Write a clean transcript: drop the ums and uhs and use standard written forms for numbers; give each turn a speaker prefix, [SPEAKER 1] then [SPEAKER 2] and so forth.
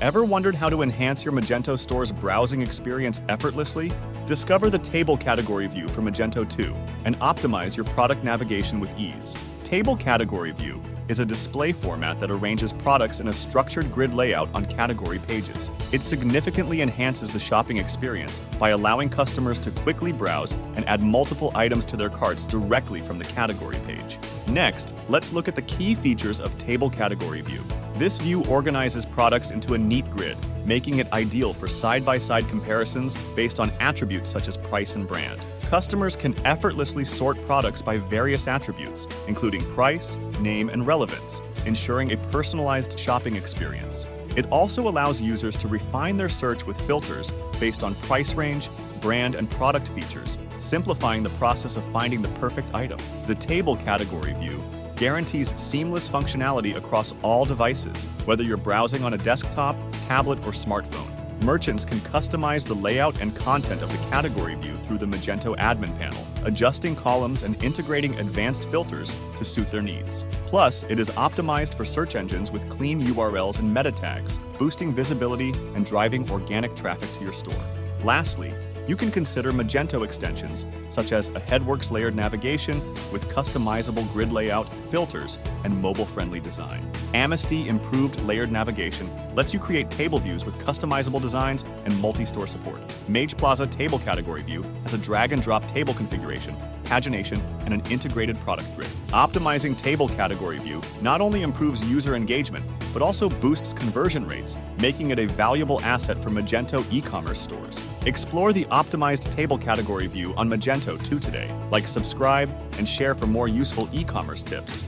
[SPEAKER 1] Ever wondered how to enhance your Magento store's browsing experience effortlessly? Discover the Table Category View for Magento 2 and optimize your product navigation with ease. Table Category View is a display format that arranges products in a structured grid layout on category pages. It significantly enhances the shopping experience by allowing customers to quickly browse and add multiple items to their carts directly from the category page. Next, let's look at the key features of Table Category View. This view organizes products into a neat grid, making it ideal for side-by-side comparisons based on attributes such as price and brand. Customers can effortlessly sort products by various attributes, including price, name, and relevance, ensuring a personalized shopping experience. It also allows users to refine their search with filters based on price range, brand, and product features, simplifying the process of finding the perfect item. The Table Category View guarantees seamless functionality across all devices, whether you're browsing on a desktop, tablet, or smartphone. Merchants can customize the layout and content of the category view through the Magento admin panel, adjusting columns and integrating advanced filters to suit their needs. Plus, it is optimized for search engines with clean URLs and meta tags, boosting visibility and driving organic traffic to your store. Lastly, you can consider Magento extensions, such as a Headworks layered navigation with customizable grid layout, filters, and mobile-friendly design. Amnesty Improved Layered Navigation lets you create table views with customizable designs and multi-store support. Mage Plaza Table Category View has a drag-and-drop table configuration, pagination, and an integrated product grid. Optimizing Table Category View not only improves user engagement, but also boosts conversion rates, making it a valuable asset for Magento e-commerce stores. Explore the optimized Table Category View on Magento 2 today. Like, subscribe, and share for more useful e-commerce tips.